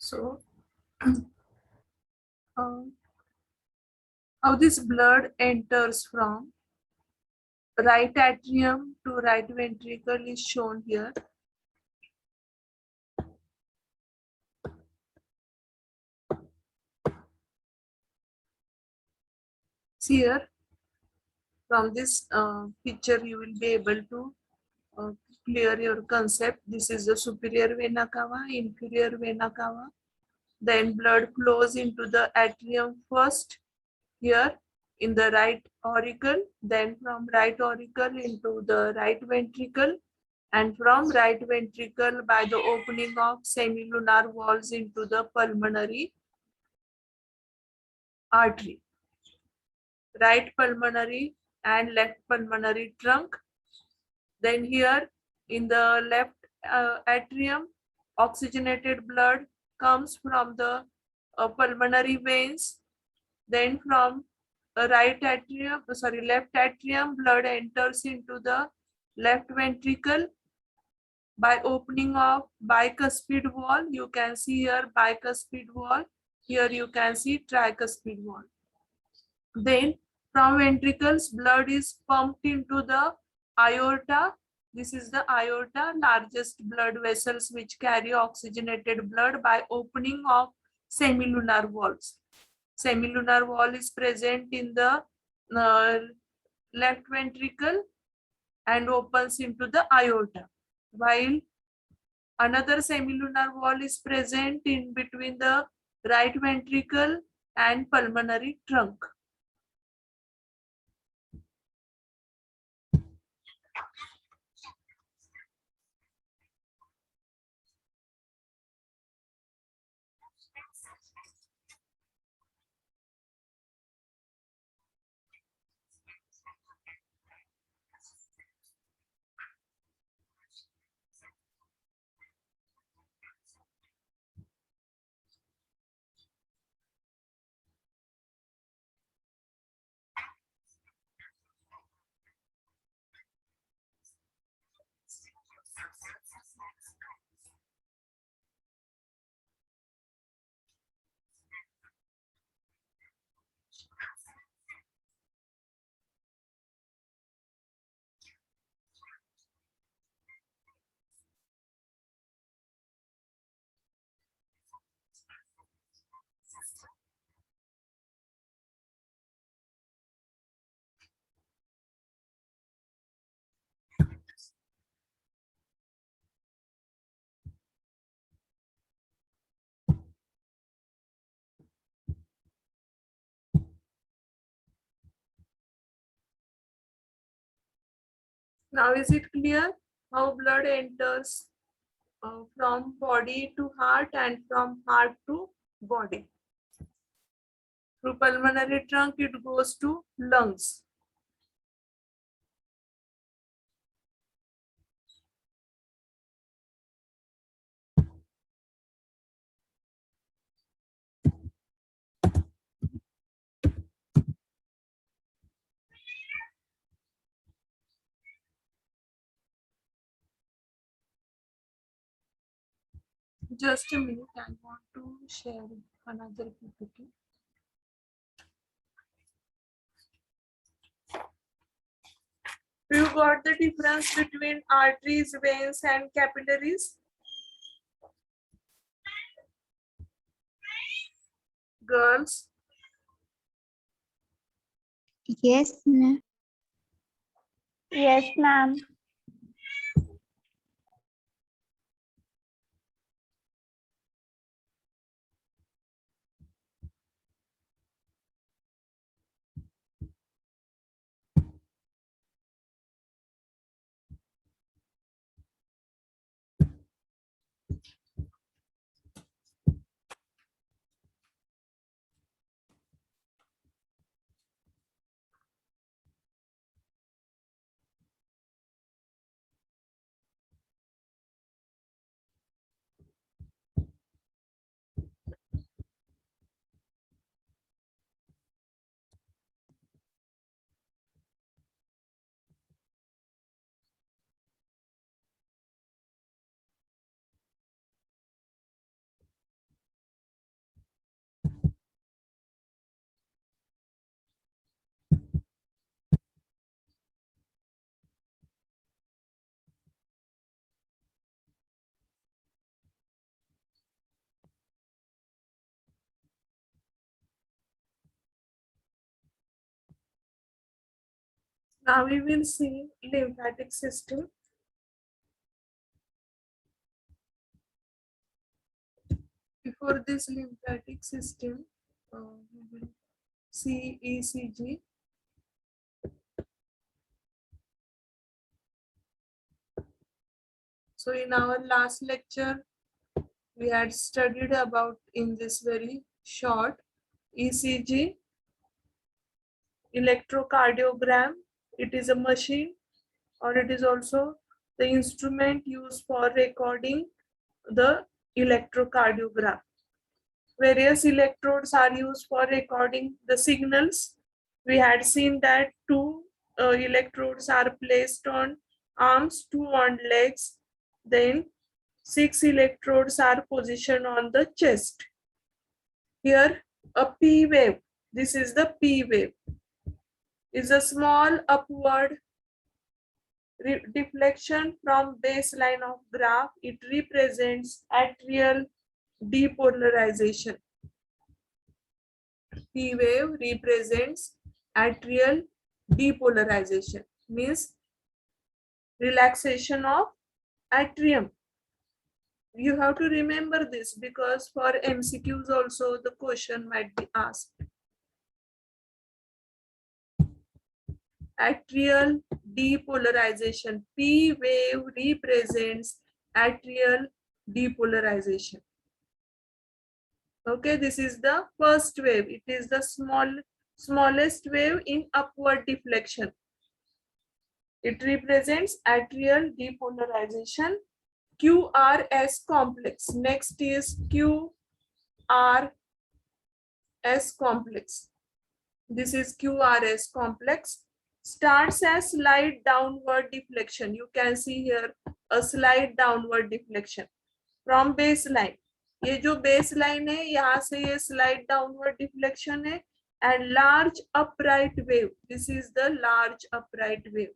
So, uh, how this blood enters from right atrium to right ventricle is shown here. See here, from this picture, you will be able to clear your concept. This is the superior vena cava, inferior vena cava. Then blood flows into the atrium first here in the right auricle, then from right auricle into the right ventricle, and from right ventricle by the opening of semilunar valves into the pulmonary artery. Right pulmonary and left pulmonary trunk. Then here in the left atrium, oxygenated blood comes from the pulmonary veins. Then from left atrium, blood enters into the left ventricle by opening of bicuspid wall. You can see here bicuspid wall. Here you can see tricuspid wall. Then from ventricles, blood is pumped into the aorta. This is the aorta, largest blood vessels which carry oxygenated blood by opening of semilunar valves. Semilunar wall is present in the left ventricle and opens into the aorta, while another semilunar wall is present in between the right ventricle and pulmonary trunk. Now is it clear how blood enters from body to heart and from heart to body? Through pulmonary trunk it goes to lungs. Just a minute, I want to share another PPT. You got the difference between arteries, veins, and capillaries? Girls, Yes, ma'am. Yes, ma'am. Now we will see lymphatic system. Before this lymphatic system, we will see ECG. So in our last lecture, we had studied about in this very short ECG, electrocardiogram. It is a machine, or it is also the instrument used for recording the electrocardiogram. Various electrodes are used for recording the signals. We had seen that two electrodes are placed on arms, two on legs, then 6 electrodes are positioned on the chest. Here a P wave, this is the P wave, is a small upward deflection from baseline of graph. It represents atrial depolarization. P wave represents atrial depolarization, means relaxation of atrium. You have to remember this because for MCQs also the question might be asked. Atrial depolarization. P wave represents atrial depolarization. Okay, this is the first wave. It is the smallest wave in upward deflection. It represents atrial depolarization. QRS complex. Next is QRS complex. This is QRS complex. Starts as slight downward deflection. You can see here a slight downward deflection from baseline. ये जो baseline है यहाँ से ये slight downward deflection है and large upright wave. This is the large upright wave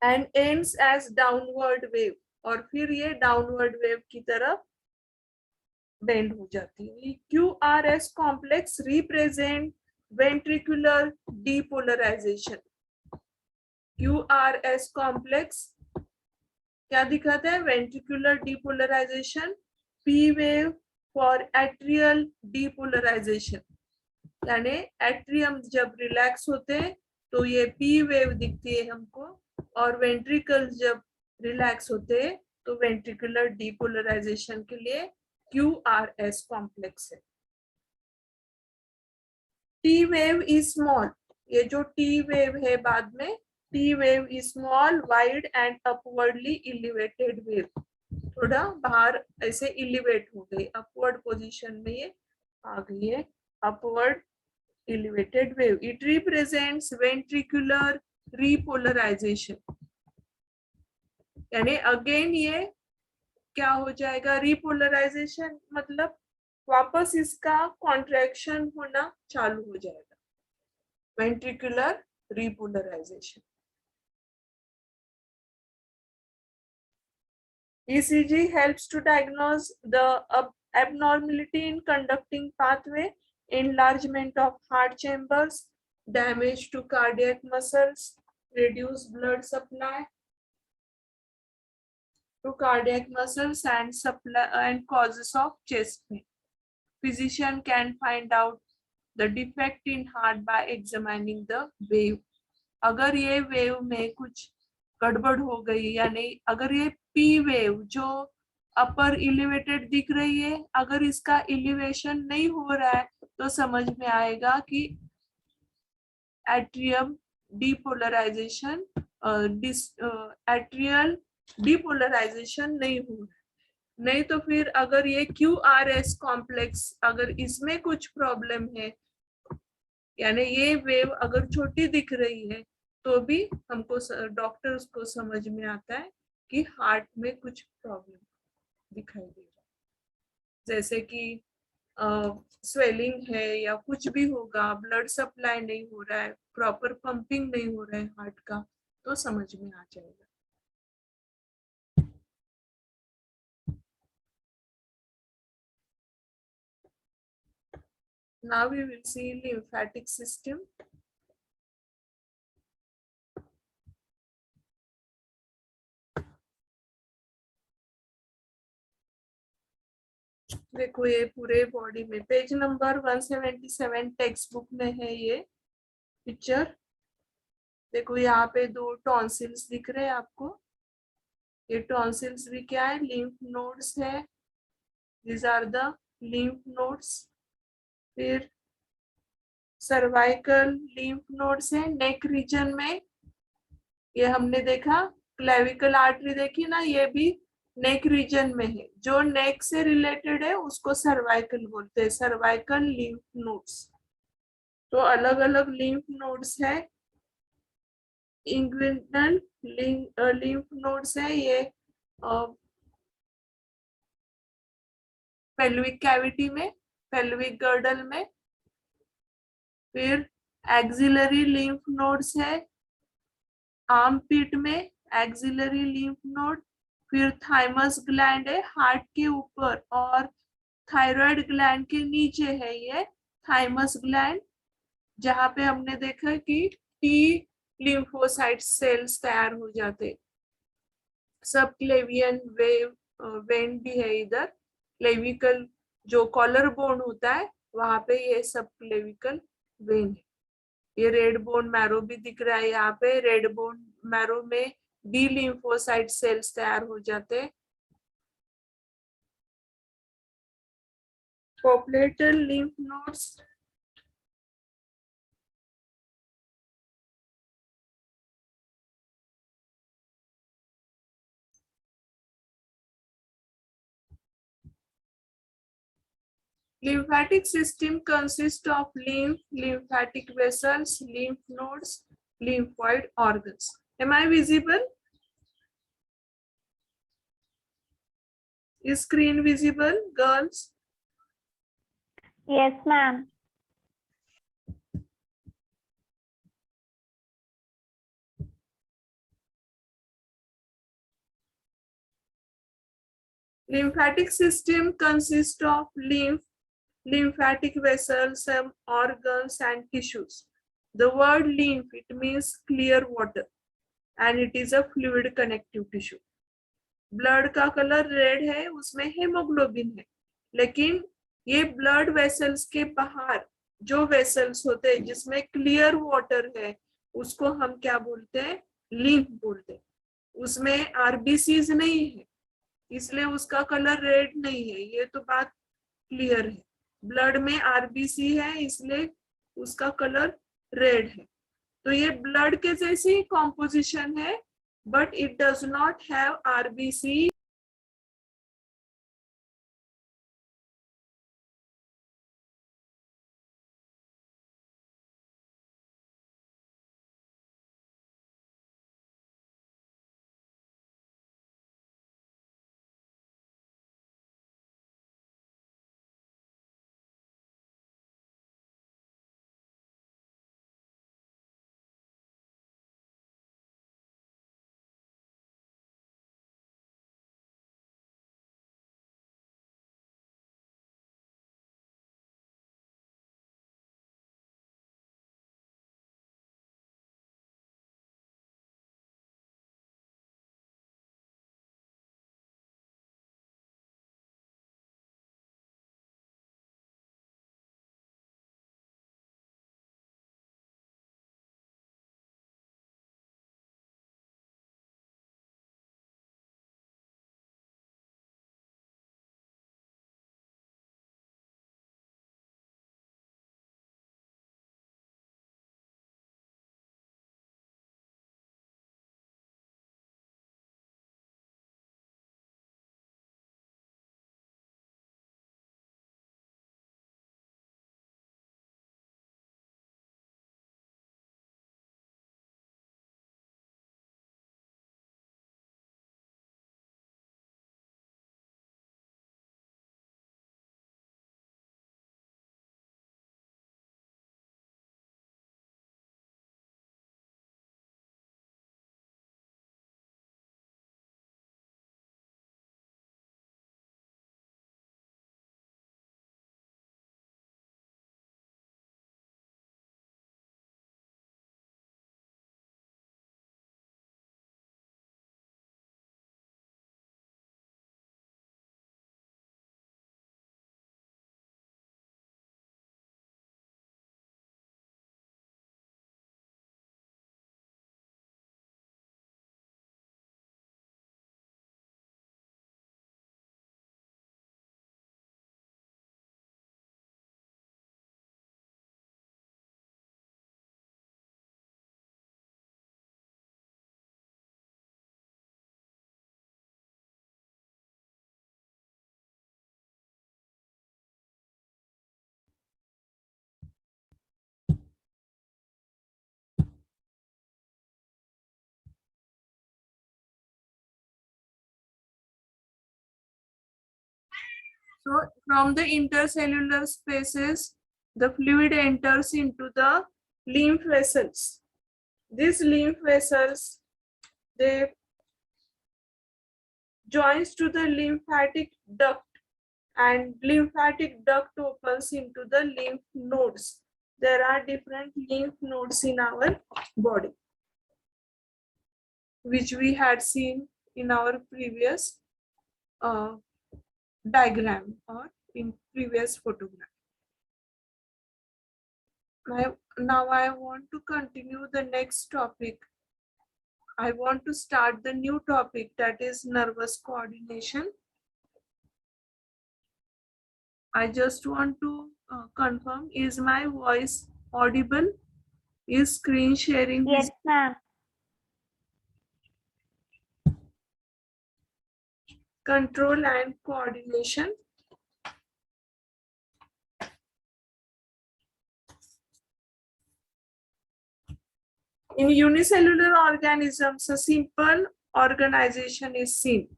and ends as downward wave. और फिर ये downward wave की तरफ bend हो जाती है. QRS complex represent ventricular depolarization. QRS complex क्या दिखाता है? Ventricular depolarization. P wave for atrial depolarization. यानी एट्रियम जब रिलैक्स होते हैं तो ये P wave दिखती है हमको, और वेंट्रिकल्स जब रिलैक्स होते हैं तो वेंट्रिकुलर डीपोलराइजेशन के लिए QRS कॉम्प्लेक्स है. T wave is small. ये जो T wave है बाद में, T wave is small, wide and upwardly elevated wave. थोड़ा बाहर ऐसे एलिवेट हो गई, अपवर्ड पोजीशन में ये आ गई है, upward elevated wave. It represents ventricular repolarization. यानी अगेन ये क्या हो जाएगा? रिपोलराइजेशन मतलब वापस इसका कॉन्ट्रैक्शन होना चालू हो जाएगा. Ventricular repolarisation. ECG helps to diagnose the abnormality in conducting pathway, enlargement of heart chambers, damage to cardiac muscles, reduced blood supply to cardiac muscles and supply and causes of chest pain. Physician can find out the defect in heart by examining the wave. अगर ये wave में कुछ गड़बड़ हो गई, यानी अगर ये P वेव जो अपर एलिवेटेड दिख रही है, अगर इसका एलिवेशन नहीं हो रहा है तो समझ में आएगा कि एट्रियम डीपोलराइजेशन एट्रियल डीपोलराइजेशन नहीं हो रहा है. नहीं तो फिर अगर ये QRS कॉम्प्लेक्स अगर इसमें कुछ प्रॉब्लम है, यानी ये वेव अगर छोटी दिख रही है तो भी हमको डॉक्टर्स को समझ में आता है कि हार्ट में कुछ प्रॉब्लम दिखाई दे रहा है, जैसे कि स्वेलिंग है या कुछ भी होगा, ब्लड सप्लाई नहीं हो रहा है, प्रॉपर पंपिंग नहीं हो रहा है हार्ट का, तो समझ में आ जाएगा. Now we will see lymphatic system. देखो ये पूरे बॉडी में पेज नंबर 177 टेक्स्ट बुक में है ये पिक्चर। देखो यहाँ पे 2 टॉन्सिल्स दिख रहे हैं आपको। ये टॉन्सिल्स भी क्या है, लिम्फ नोड्स है। These are the lymph nodes। फिर सर्वाइकल लिम्फ नोड्स है नेक रीजन में। ये हमने देखा क्लेविकल आर्टरी देखी ना, ये भी नेक रीजन में है। जो नेक से रिलेटेड है उसको सर्वाइकल बोलते हैं, सर्वाइकल लिम्फ नोड्स। तो अलग अलग लिम्फ नोड्स है। इंग्विनल लिम्फ नोड्स है ये पेल्विक कैविटी में, पेल्विक गर्डल में। फिर एक्सिलरी लिम्फ नोड्स है आर्म पिट में, एक्सिलरी लिम्फ नोड। फिर थाइमस ग्लैंड है हार्ट के ऊपर और थायराइड ग्लैंड के नीचे है ये थाइमस ग्लैंड, जहां पे हमने देखा कि टी लिम्फोसाइट सेल्स तैयार हो जाते। सब क्लेवियन वेन भी है इधर। क्लेविकल जो कॉलर बोन होता है वहां पे ये सब क्लेविकल वेन है। ये रेड बोन मैरो भी दिख रहा है, यहाँ पे रेड बोन मैरो में बी लिम्फोसाइट सेल्स तैयार हो जाते हैं। Popliteal lymph nodes, lymphatic system consists of lymph, lymphatic vessels, lymph nodes, lymphoid organs. Am I visible? Is screen visible, girls? Yes, ma'am. Lymphatic system consists of lymph, lymphatic vessels, some organs and tissues. The word lymph, it means clear water and it is a fluid connective tissue. Blood का colour red है, उसमें haemoglobin है, लेकिन ये blood vessels के बाहर जो vessels होते हैं जिसमें क्लियर वाटर है उसको हम क्या बोलते हैं, लिम्फ बोलते हैं। उसमें आरबीसीज नहीं है इसलिए उसका कलर रेड नहीं है, ये तो बात क्लियर है। ब्लड में आरबीसी है इसलिए उसका कलर रेड है। तो ये ब्लड के जैसी कॉम्पोजिशन है but it does not have RBC So from the intercellular spaces, the fluid enters into the lymph vessels. These lymph vessels, they joins to the lymphatic duct, and lymphatic duct opens into the lymph nodes. There are different lymph nodes in our body, which we had seen in our previous diagram or in previous photograph. Now I want to continue the next topic. I want to start the new topic, that is nervous coordination. I just want to confirm, is my voice audible? Is screen sharing? Yes, ma'am. Control and coordination. In unicellular organisms, a simple organization is seen.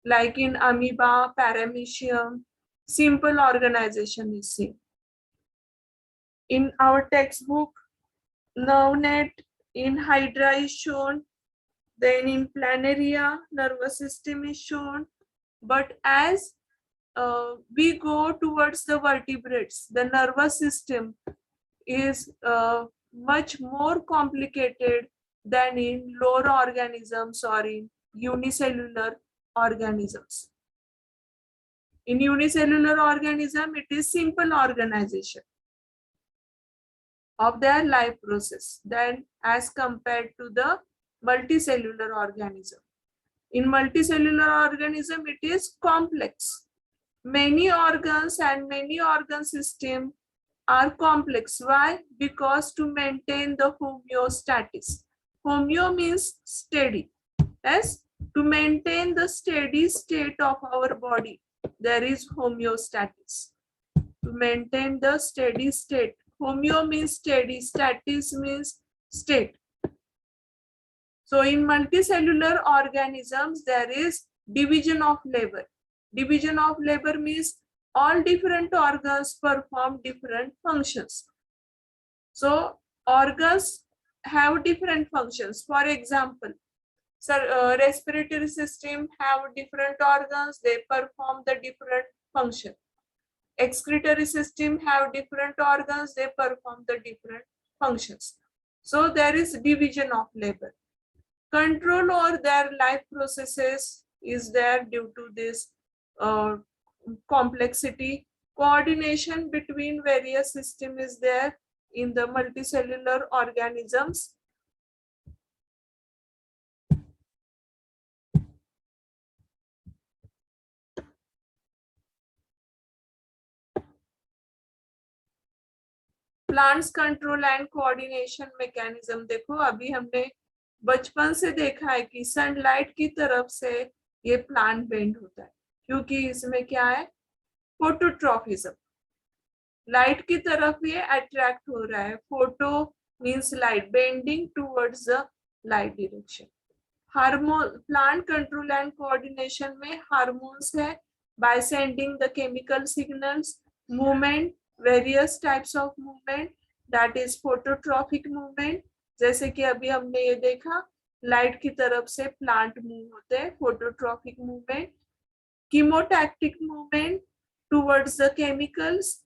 Like in amoeba, paramecium, simple organization is seen. In our textbook, nerve net in hydra is shown. Then in planaria, nervous system is shown. But as we go towards the vertebrates, the nervous system is much more complicated than in lower organisms or in unicellular organisms. In unicellular organism, it is simple organization of their life process than as compared to the multicellular organism. In multicellular organism, it is complex. Many organs and many organ system are complex. Why? Because to maintain the homeostasis. Homeo means steady. Yes, to maintain the steady state of our body, there is homeostasis. To maintain the steady state. Homeo means steady, status means state. So in multicellular organisms, there is division of labor. Division of labor means all different organs perform different functions. So organs have different functions. For example, respiratory system have different organs, they perform the different function. Excretory system have different organs, they perform the different functions. So there is division of labor. Control over their life processes is there due to this complexity. Coordination between various systems is there in the multicellular organisms. Plants control and coordination mechanism. देखो अभी हमने बचपन से देखा है कि sunlight की तरफ से ये प्लांट बेंड होता है, क्योंकि इसमें क्या है, फोटोट्रॉफिज्म. लाइट की तरफ ये अट्रैक्ट हो रहा है. Photo means light, bending towards the light direction. Hormone, plant control and coordination में हार्मोन्स है, by sending the chemical signals. Movement, various types of movement, that is phototrophic movement. जैसे कि अभी हमने ये देखा, लाइट की तरफ से प्लांट मूव होते हैं, phototrophic movement. Chemotactic movement towards the chemicals.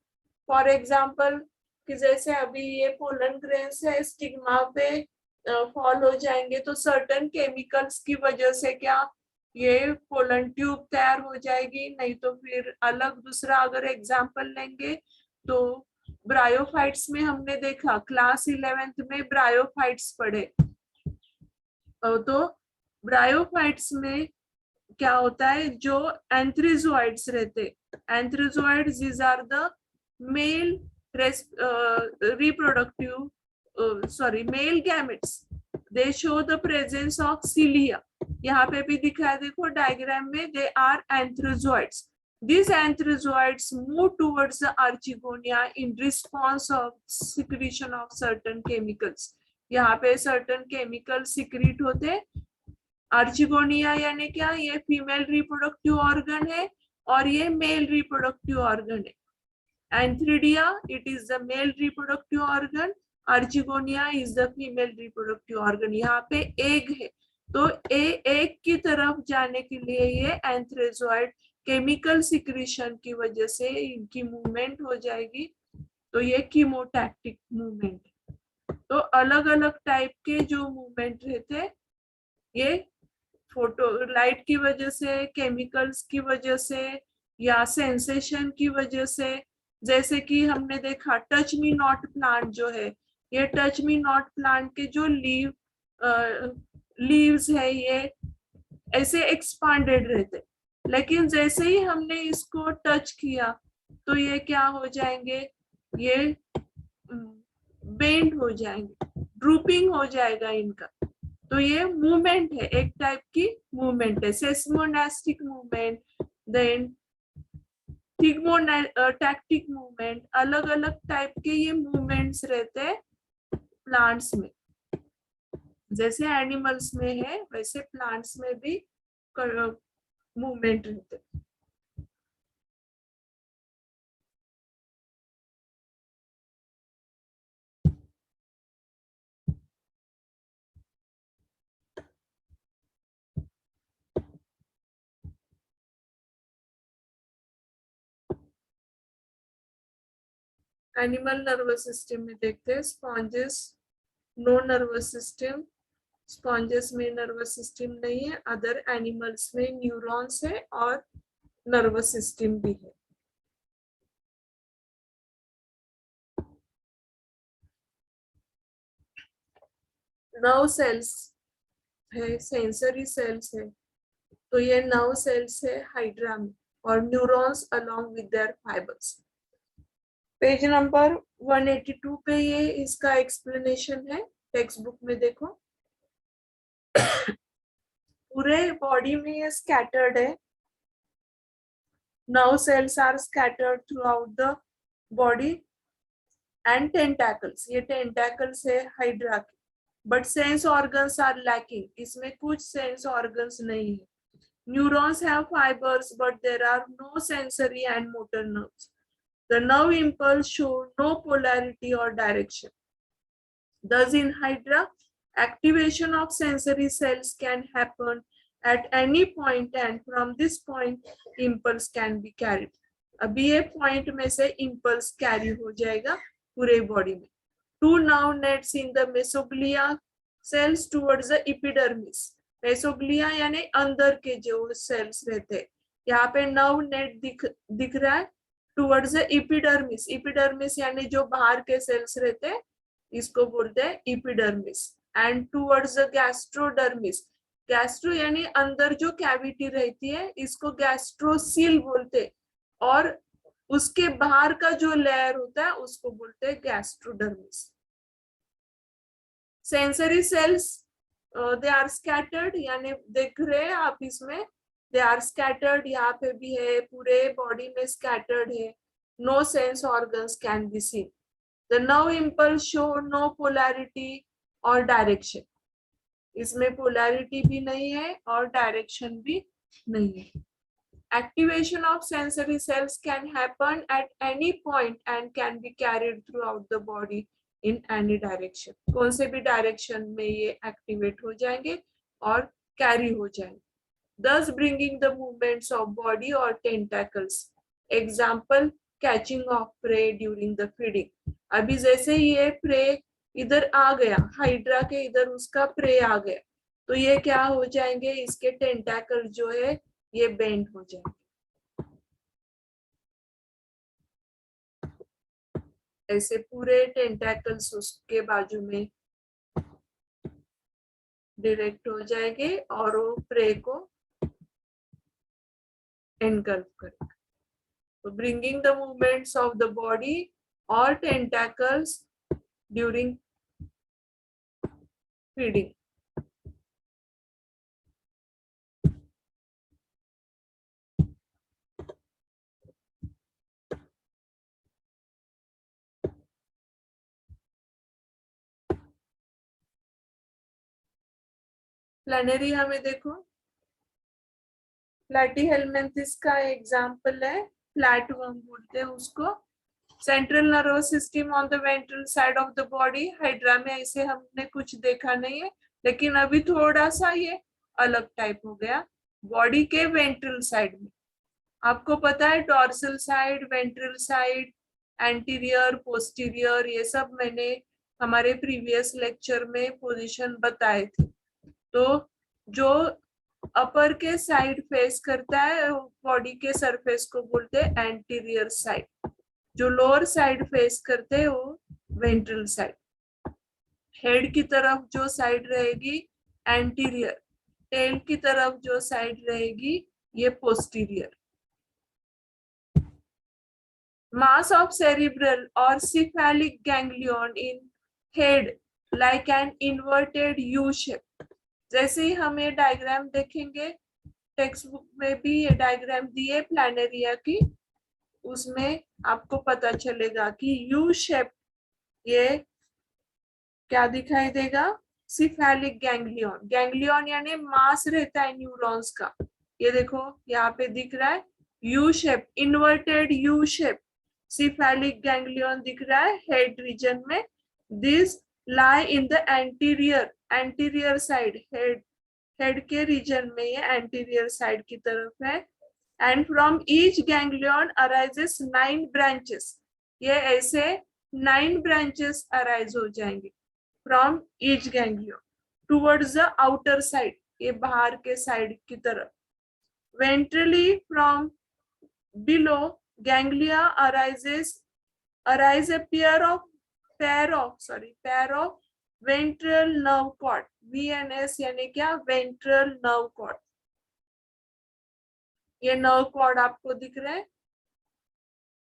For example कि जैसे अभी ये पोलन ग्रेन्स है, स्टिग्मा पे फॉल हो जाएंगे तो सर्टेन केमिकल्स की वजह से क्या ये पोलन ट्यूब तैयार हो जाएगी. नहीं तो फिर अलग दूसरा अगर एग्जांपल लेंगे तो ब्रायोफाइट्स में हमने देखा, क्लास 11th में ब्रायोफाइट्स पढ़े. तो ब्रायोफाइट्स में क्या होता है, जो एंथ्रीजोइड्स रहते, एंथ्रीजोइड्स these are the male reproductive male gametes. They show the presence of cilia. यहाँ पे भी दिखा है, देखो डायग्राम में, they are anthrazoids. These anthrazoids move towards the archegonia in response of secretion of certain chemicals. यहाँ पे certain chemical secrete होते. आर्चिगोनिया यानी क्या, ये फीमेल रिप्रोडक्टिव ऑर्गन है और ये मेल रिप्रोडक्टिव ऑर्गन है. Antheridia it is the male reproductive organ, archegonia is the female reproductive organ. यहाँ पे एग है तो एग की तरफ जाने के लिए ये एंथ्रेजोइड केमिकल सिक्रीशन की वजह से इनकी मूवमेंट हो जाएगी. तो ये कीमोटैक्टिक मूवमेंट. तो अलग अलग टाइप के जो मूवमेंट रहते ये फोटो लाइट की वजह से, केमिकल्स की वजह से या सेंसेशन की वजह से. जैसे कि हमने देखा टच मी नॉट प्लांट जो है, ये टच मी नॉट प्लांट के जो लीव्स है ये ऐसे एक्सपांडेड रहते, लेकिन जैसे ही हमने इसको टच किया तो ये क्या हो जाएंगे, ये बेंड हो जाएंगे, ड्रूपिंग हो जाएगा इनका. तो ये मूवमेंट है, एक टाइप की मूवमेंट है, सेस्मोनास्टिक मूवमेंट, देन थिग्मोटैक्टिक मूवमेंट. अलग अलग टाइप के ये मूवमेंट्स रहते हैं प्लांट्स में. जैसे एनिमल्स में है वैसे प्लांट्स में भी मूवमेंट रहते हैं. एनिमल नर्वस सिस्टम में देखते हैं sponges, no nervous system. Sponges में नर्वस सिस्टम नहीं है. अदर एनिमल्स में न्यूरॉन्स है और नर्वस सिस्टम भी है. नर्व सेल्स है, सेंसरी सेल्स है, तो ये नर्व सेल्स है हाइड्रा में, और neurons along with their fibres. Page number 182 पे ये इसका एक्सप्लेनेशन है, टेक्स्ट बुक में देखो. पूरे बॉडी में ये स्कैटर्ड है. Nerve cells are scattered throughout the body and tentacles, ये टेंटाकल्स है हाइड्रा के. But sense organs are lacking, इसमें कुछ सेंस ऑर्गन्स नहीं है. Neurons have fibres but there are no sensory and motor nerves. The nerve impulse show no polarity or direction. Thus, in Hydra, activation of sensory cells can happen at any point, and from this point, impulse can be carried. अभी ये point में से impulse carry हो जाएगा पूरे body में. Two nerve nets in the mesoglia cells towards the epidermis. Mesoglia यानी अंदर के जो cells रहते हैं. यहाँ पे nerve net दिख रहा है टुवर्ड्स द इपिडर्मिस. इपिडर्मिस यानी जो बाहर के सेल्स रहते हैं इसको बोलते हैं epidermis. And towards the gastrodermis. Gastro यानी अंदर जो कैविटी रहती है इसको गैस्ट्रोसील बोलते हैं, और उसके बाहर का जो लेयर होता है उसको बोलते हैं gastrodermis. Sensory cells they are scattered, यानी देख रहे हैं आप इसमें they are scattered. यहाँ पे भी है, पूरे बॉडी में scattered है. no sense organs can be seen. the nerve impulse show no polarity or direction. इसमें polarity भी नहीं है और direction भी नहीं है. activation of sensory cells can happen at any point and can be carried throughout the body in any direction. कौन से भी direction में ये activate हो जाएंगे और carry हो जाएंगे. Thus bringing the movements of body or tentacles. Example, catching of prey during the feeding. अभी जैसे ये prey इधर आ गया, हाइड्रा के इधर उसका prey आ गया, तो ये क्या हो जाएंगे, इसके टेंटाकल जो है ये बेंड हो जाएंगे. ऐसे पूरे टेंटाकल्स उसके बाजू में डायरेक्ट हो जाएंगे और वो प्रे को engulf करेगा. So bringing the movements of the body or tentacles during feeding. Planaria में देखो प्लैटीहेलमिन्थिस का एग्जाम्पल है, फ्लैटवर्म बोलते हैं उसको। Central nervous system on the ventral side of the body. Hydra में ऐसे हमने कुछ देखा नहीं है, लेकिन अभी थोड़ा सा ये अलग टाइप हो गया बॉडी के वेंट्रल साइड में। आपको पता है dorsal side, ventral side, anterior, posterior, ये सब मैंने हमारे प्रीवियस लेक्चर में पोजीशन बताए थे। तो जो अपर के साइड फेस करता है बॉडी के सरफेस को बोलते हैं एंटीरियर साइड, जो लोअर साइड फेस करते हैं वो वेंट्रल साइड। हेड की तरफ जो साइड रहेगी एंटीरियर, टेल की तरफ जो साइड रहेगी ये posterior. Mass of cerebral or cephalic ganglion in head like an inverted U shape। जैसे ही हम ये डायग्राम देखेंगे, टेक्स्ट बुक में भी ये डायग्राम दिए प्लानेरिया की, उसमें आपको पता चलेगा कि यू शेप ये क्या दिखाई देगा, सिफेलिक गैंग्लियन। गैंग्लियन यानी मास रहता है न्यूरॉन्स का। ये देखो यहाँ पे दिख रहा है U shape, inverted U shape cephalic ganglion दिख रहा है हेड रीजन में। This lie in the anterior side, head के रीजन में ये एंटीरियर साइड की तरफ है। And from each ganglion arises 9 branches. ये ऐसे 9 ब्रांचेस अराइज हो जाएंगे from each ganglion towards the outer side, ये बाहर के साइड की तरफ। Ventrally from below ganglia arise a pair of ventral nerve cord, VNS यानी क्या, ventral nerve cord। ये नर्व कॉर्ड आपको दिख रहा है,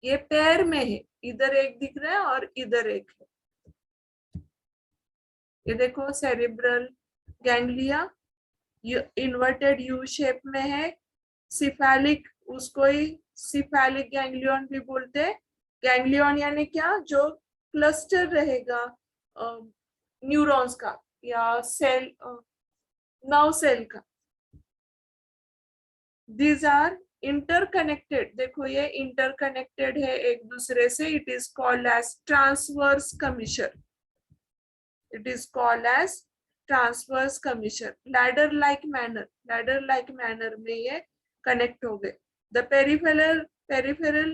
ये पैर में है, इधर एक दिख रहा है और इधर एक है। ये देखो cerebral ganglia inverted U shape में है। सिफेलिक, उसको ही सिफेलिक गैंग्लियन भी बोलते हैं। गैंग्लियन यानी क्या, जो क्लस्टर रहेगा न्यूरॉन्स का या सेल, नर्व सेल का। These are interconnected, देखो ये इंटरकनेक्टेड है एक दूसरे से। It is called as transverse commissure, it is called as transverse commissure. Ladder like manner में ये कनेक्ट हो गए। The peripheral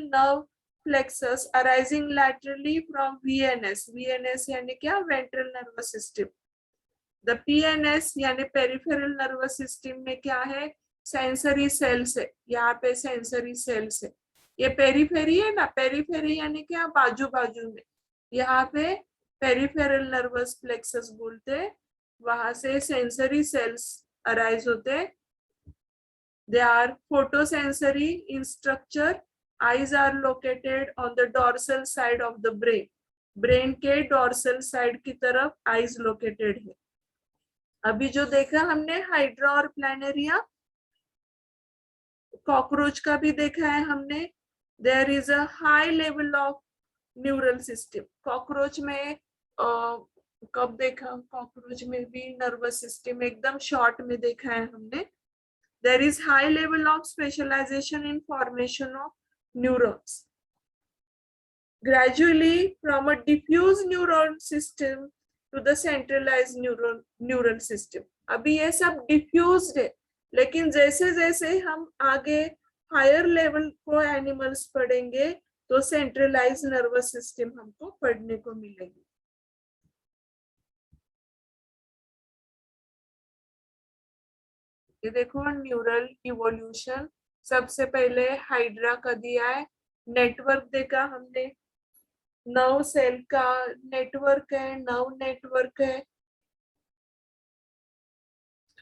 nerve plexus arising laterally from VNS, VNS यानी क्या, ventral nervous system। The PNS यानी peripheral nervous system में क्या है, सेंसरी सेल्स है। यहाँ पे सेंसरी सेल्स है, ये पेरीफेरी है ना, पेरीफेरी यानी क्या, बाजू बाजू में। यहाँ पे पेरिफेरल नर्वस प्लेक्सस बोलते हैं, वहां से सेंसरी सेल्स अराइज होते हैं। They are photosensory in structure. Eyes are located on the dorsal side of the brain. Brain के dorsal side की तरफ eyes located है। अभी जो देखा हमने हाइड्रा और प्लानेरिया, कॉकरोच का भी देखा है हमने। There is a high level of neural system. Cockroach में कब देखा, कॉकरोच में भी नर्वस सिस्टम एकदम शॉर्ट में देखा है हमने। There is high level of specialization in formation of neurons. Gradually, from a diffuse neuron system to the centralized neural system. अभी ये सब diffused है, लेकिन जैसे जैसे हम आगे हायर लेवल को एनिमल्स पढ़ेंगे तो सेंट्रलाइज नर्वस सिस्टम हमको पढ़ने को मिलेगी। ये देखो न्यूरल इवोल्यूशन, सबसे पहले हाइड्रा का दिया है, नेटवर्क देखा हमने, नर्व सेल का नेटवर्क है, नर्व नेटवर्क है।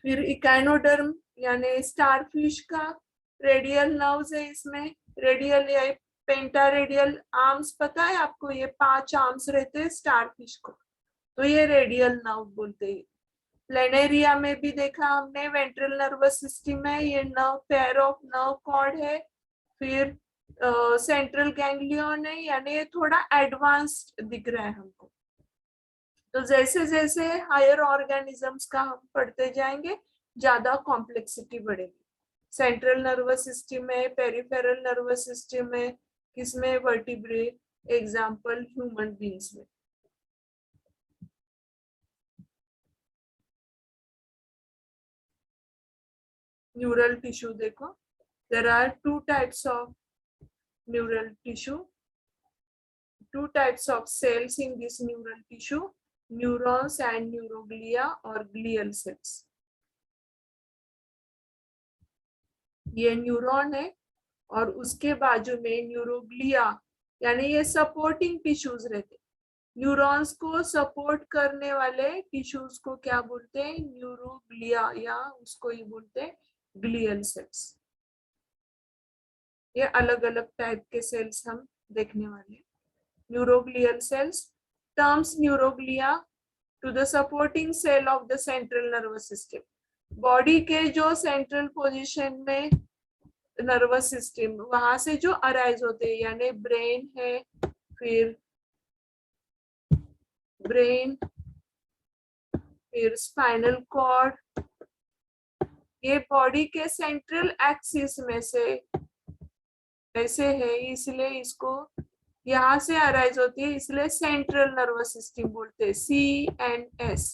फिर इकाइनोडर्म यानी स्टारफिश का रेडियल नर्व्स है, इसमें रेडियल या पेंटा रेडियल आर्म्स, पता है आपको, ये 5 आर्म्स रहते हैं स्टारफिश को, तो ये रेडियल नर्व बोलते हैं। प्लेनेरिया में भी देखा हमने, वेंट्रल नर्वस सिस्टम है, ये nerve pair of nerve cord है। फिर सेंट्रल गैंग्लियन है, यानी ये थोड़ा एडवांस्ड दिख रहा है हमको। तो जैसे जैसे हायर ऑर्गेनिजम्स का हम पढ़ते जाएंगे ज्यादा कॉम्प्लेक्सिटी बढ़ेगी। सेंट्रल नर्वस सिस्टम है, पेरिफेरल नर्वस सिस्टम है, किसमें? वर्टिब्रे, एग्जाम्पल ह्यूमन बींग्स में। न्यूरल टिश्यू देखो, there are two types of neural tissue, two types of cells in this neural tissue, neurons and neuroglia or glial cells. ये neuron है और उसके बाजू में न्यूरोग्लिया, यानी ये सपोर्टिंग टिश्यूज रहते। न्यूरॉन्स को सपोर्ट करने वाले टिश्यूज को क्या बोलते हैं? न्यूरोग्लिया, या उसको ये बोलते हैं ग्लियल सेल्स। ये अलग अलग टाइप के सेल्स हम देखने वाले हैं। Neuroglial cells terms neuroglia to the supporting cell of the central nervous system. Body के जो सेंट्रल पोजीशन में नर्वस सिस्टम, वहां से जो अराइज होते हैं, यानी ब्रेन है, फिर स्पाइनल कॉर्ड, ये बॉडी के सेंट्रल एक्सिस में से ऐसे है, इसलिए इसको यहाँ से अराइज होती है, इसलिए सेंट्रल नर्वस सिस्टम बोलते हैं, CNS।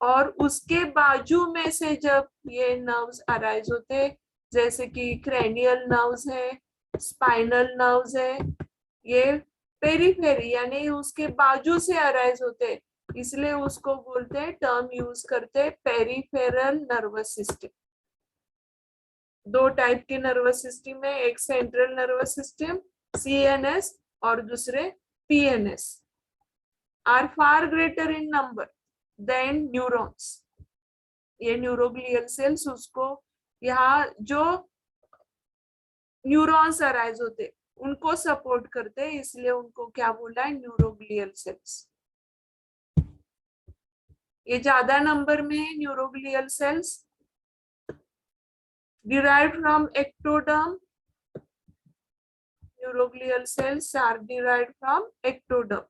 और उसके बाजू में से जब ये नर्व्स अराइज होते हैं, जैसे कि क्रेनियल नर्व्स है, स्पाइनल नर्व्स है, ये पेरिफेरी यानी उसके बाजू से अराइज होते हैं, इसलिए उसको बोलते हैं, टर्म यूज करते हैं, पेरिफेरल नर्वस सिस्टम। दो टाइप के नर्वस सिस्टम है, एक सेंट्रल नर्वस सिस्टम CNS और दूसरे PNS, are far greater in number than neurons. ये न्यूरोग्लियल सेल्स, उसको यहाँ जो न्यूरॉन्स अराइज होते उनको सपोर्ट करते हैं, इसलिए उनको क्या बोला है? Neuroglial sales. ये ज्यादा नंबर में है neuroglial sales, derived from ectoderm. Neuroglial cells are derived from ectoderm.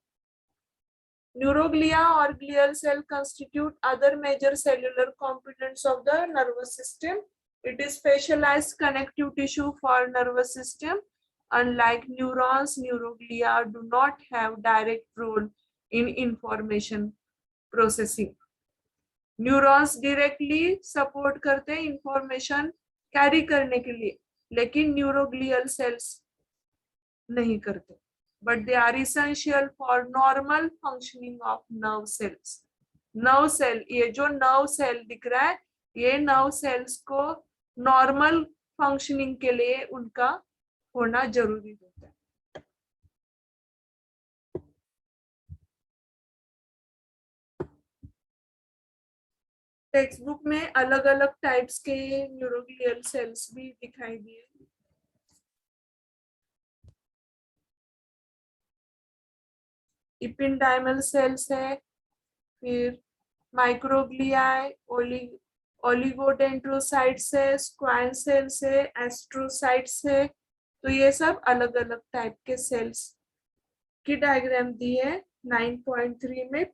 Neuroglia or glial cell constitute other major cellular components of the nervous system. It is specialized connective tissue for nervous system. Unlike neurons, neuroglia do not have direct role in information processing. Neurons directly support करते हैं information carry करने के लिए, लेकिन neuroglial cells नहीं करते, but they are essential for normal functioning of nerve cells. Nerve cell, ये जो नर्व सेल दिख रहा है, ये नर्व सेल्स को नॉर्मल फंक्शनिंग के लिए उनका होना जरूरी होता है। टेक्स्ट बुक में अलग अलग टाइप्स के न्यूरोग्लियल सेल्स भी दिखाई दिए। इपिंडाइमल सेल्स है, फिर माइक्रोग्लिया है, ओलिगोडेंड्रोसाइट्स है, स्क्वाइन सेल्स है, एस्ट्रोसाइट्स है। तो ये सब अलग अलग टाइप के सेल्स की डायग्राम दी है 9.3 में।